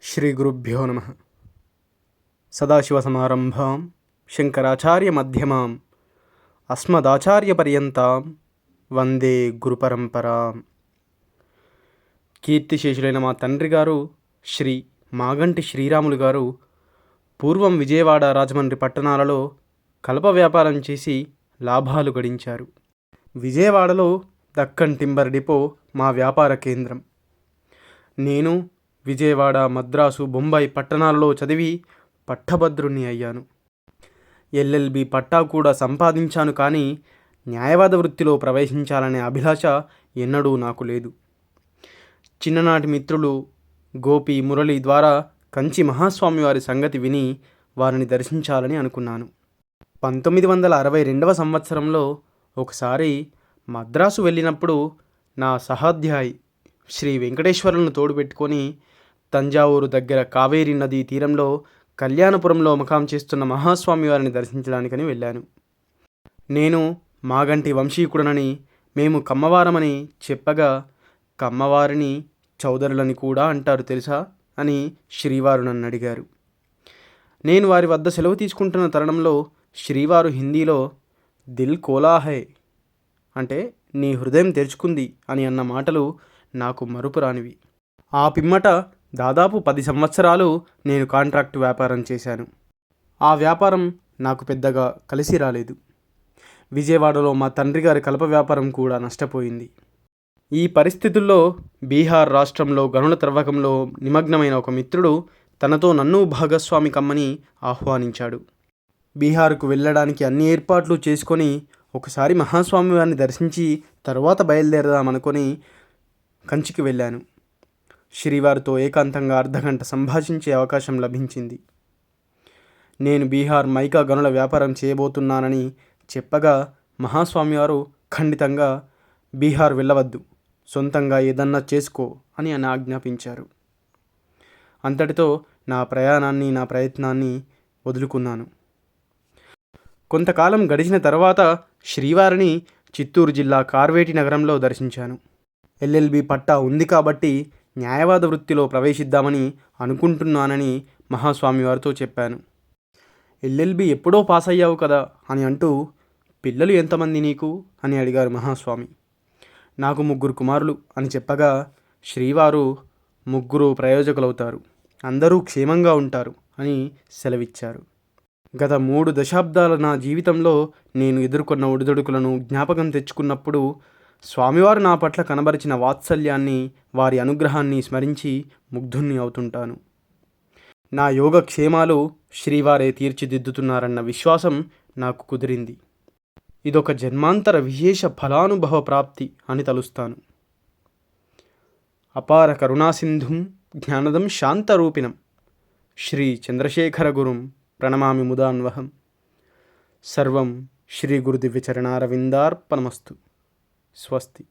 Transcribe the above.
శ్రీగురుభ్యో నమ. సదాశివసమారంభాం శంకరాచార్యమధ్యమాం అస్మదాచార్యపర్యంతాం వందే గురుపరంపరాం. కీర్తిశేషులైన మా తండ్రి గారు శ్రీ మాగంటి శ్రీరాములు గారు పూర్వం విజయవాడ, రాజమండ్రి పట్టణాలలో కలప వ్యాపారం చేసి లాభాలు గడించారు. విజయవాడలో దక్కన్ టింబర్ డిపో మా వ్యాపార కేంద్రం. నేను విజయవాడ, మద్రాసు, బొంబాయి పట్టణాలలో చదివి పట్టభద్రుణ్ణి అయ్యాను. ఎల్ఎల్బి పట్టా కూడా సంపాదించాను. కానీ న్యాయవాద వృత్తిలో ప్రవేశించాలనే అభిలాష ఎన్నడూ నాకు లేదు. చిన్ననాటి మిత్రులు గోపి, మురళి ద్వారా కంచి మహాస్వామి వారి సంగతి విని వారిని దర్శించాలని అనుకున్నాను. 1962వ సంవత్సరంలో ఒకసారి మద్రాసు వెళ్ళినప్పుడు నా సహాధ్యాయి శ్రీ వెంకటేశ్వరులను తోడుపెట్టుకొని తంజావూరు దగ్గర కావేరీ నదీ తీరంలో కళ్యాణపురంలో మకాం చేస్తున్న మహాస్వామి వారిని దర్శించడానికని వెళ్ళాను. నేను మాగంటి వంశీకుడనని, మేము కమ్మవారమని చెప్పగా, కమ్మవారిని చౌదరులని కూడా అంటారు తెలుసా అని శ్రీవారు నన్ను అడిగారు. నేను వారి వద్ద సెలవు తీసుకుంటున్న తరుణంలో శ్రీవారు హిందీలో దిల్ కోలా హై అంటే నీ హృదయం తెరుచుకుంది అని అన్న మాటలు నాకు మరుపురానివి. ఆ పిమ్మట దాదాపు 10 సంవత్సరాలు నేను కాంట్రాక్టు వ్యాపారం చేశాను. ఆ వ్యాపారం నాకు పెద్దగా కలిసి రాలేదు. విజయవాడలో మా తండ్రి గారి కలప వ్యాపారం కూడా నష్టపోయింది. ఈ పరిస్థితుల్లో బీహార్ రాష్ట్రంలో గనుల త్రవ్వకంలో నిమగ్నమైన ఒక మిత్రుడు తనతో నన్ను భాగస్వామి కమ్మని ఆహ్వానించాడు. బీహార్కు వెళ్ళడానికి అన్ని ఏర్పాట్లు చేసుకొని ఒకసారి మహాస్వామి వారిని దర్శించి తర్వాత బయలుదేరదామనుకొని కంచికి వెళ్ళాను. శ్రీవారితో ఏకాంతంగా అర్ధగంట సంభాషించే అవకాశం లభించింది. నేను బీహార్ మైకా గనుల వ్యాపారం చేయబోతున్నానని చెప్పగా మహాస్వామి వారు ఖండితంగా బీహార్ వెళ్ళవద్దు, సొంతంగా ఏదన్నా చేసుకో అని ఆజ్ఞాపించారు. అంతటితో నా ప్రయాణాన్ని, నా ప్రయత్నాన్ని వదులుకున్నాను. కొంతకాలం గడిచిన తర్వాత శ్రీవారిని చిత్తూరు జిల్లా కార్వేటి నగరంలో దర్శించాను. ఎల్ఎల్బి పట్టా ఉంది కాబట్టి న్యాయవాద వృత్తిలో ప్రవేశిద్దామని అనుకుంటున్నానని మహాస్వామి వారితో చెప్పాను. ఎల్ఎల్బి ఎప్పుడో పాస్ అయ్యావు కదా అని అంటూ, పిల్లలు ఎంతమంది నీకు అని అడిగారు మహాస్వామి. నాకు 3 కుమారులు అని చెప్పగా శ్రీవారు 3 ప్రయోజకులవుతారు, అందరూ క్షేమంగా ఉంటారు అని సెలవిచ్చారు. గత 3 దశాబ్దాల నా జీవితంలో నేను ఎదుర్కొన్న ఒడిదుడుకులను జ్ఞాపకం తెచ్చుకున్నప్పుడు స్వామివారు నా పట్ల కనబరిచిన వాత్సల్యాన్ని, వారి అనుగ్రహాన్ని స్మరించి ముగ్ధుణ్ణి అవుతుంటాను. నా యోగక్షేమాలు శ్రీవారే తీర్చిదిద్దుతున్నారన్న విశ్వాసం నాకు కుదిరింది. ఇదొక జన్మాంతర విశేష ఫలానుభవ ప్రాప్తి అని తలుస్తాను. అపార కరుణాసింధుం జ్ఞానదం శాంతరూపిణం శ్రీ చంద్రశేఖర గురుం ప్రణమామి ముదాన్వహం. సర్వం శ్రీ గురుదివ్యచరణారవిందార్పణమస్తు. స్వస్తి.